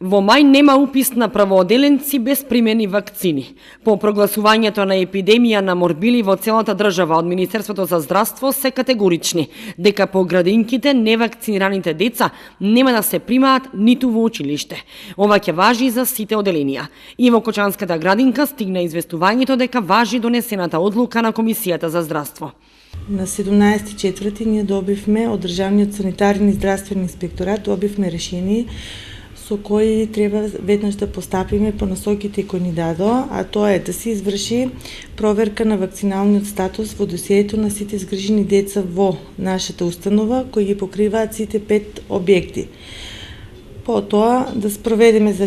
Во мај нема упис на правооделенци без примени вакцини. По прогласувањето на епидемија на морбили во целата држава од Министерството за здравство се категорични дека по градинките невакцинираните деца нема да се примаат ниту во училиште. Ова ќе важи за сите оделенија. И во Кочанската градинка стигна известувањето дека важи донесената одлука на Комисијата за здравство. На 17.4. ние добивме од Државниот санитарен и здравствен инспекторат добивме решение со кои треба веднаш да постапиме по насоките кои ни дадоа, а тоа е да се изврши проверка на вакциналниот статус во досието на сите згрижени деца во нашата установа, кои ги покриваат сите 5 објекти. Потоа да спроведеме за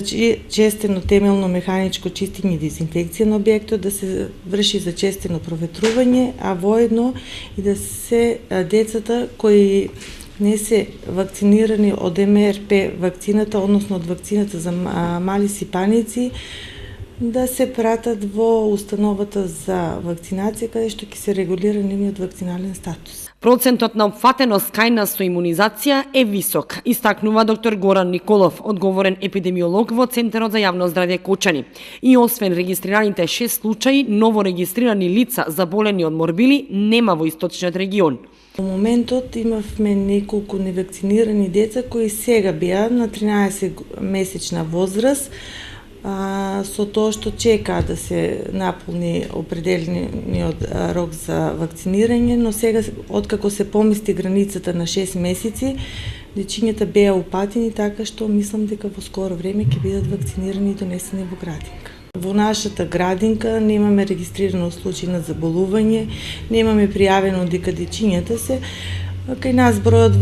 честено темелно механичко чистење и дезинфекција на објектот, да се врши за честено проветрување, а воедно и да се децата кои не се вакцинирани од МРП вакцината, односно од вакцината за мали сипаници, да се пратат во установата за вакцинација, каде што ќе се регулира нивниот вакцинален статус. Процентот на опфатеност кај нас со имунизација е висок, истакнува доктор Горан Николов, одговорен епидемиолог во Центарот за јавно здравје Кочани. И освен регистрираните 6 случаи, ново регистрирани лица заболени од морбили нема во источниот регион. Во моментот имавме неколку невакцинирани деца кои сега беа на 13-месечна возраст, со тоа што чекаат да се наполни определениот рок за вакцинирање, но сега, откако се помести границата на 6 месеци, дечињата беа упатени, така што мислам дека во скоро време ќе бидат вакцинирани и донесени во градинка. Во нашата градинка немаме регистрирано случај на заболување, немаме пријавено дека дечињата се, кај нас бројот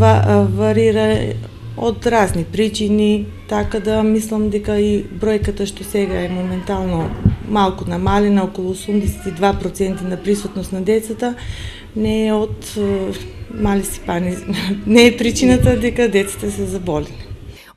варира од разни причини, така да мислам дека и бројката што сега е моментално малку намалена, околу 82% на присутност на децата, не е од мали сипани, не е причината дека децата се заболени.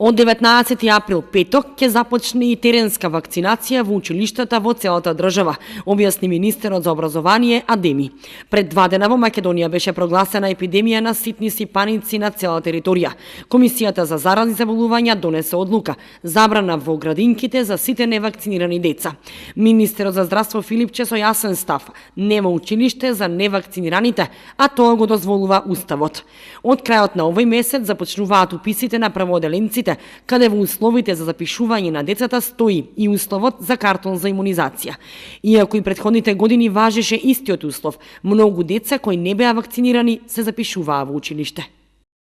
Од 19 април, петок, ќе започне и теренска вакцинација во училиштата во целата држава, објасни министерот за образование Адеми. Пред 2 дена во Македонија беше прогласена епидемија на ситни сипаници на цела територија. Комисијата за заразни заболувања донесе одлука забрана во градинките за сите невакцинирани деца. Министерот за здравство Филипче со јасен став: нема училиште за невакцинираните, а тоа го дозволува уставот. Од крајот на овој месец започнуваат уписите на правооделенците, каде во условите за запишување на децата стои и условот за картон за имунизација. Иако и претходните години важеше истиот услов, многу деца кои не беа вакцинирани се запишуваа во училиште.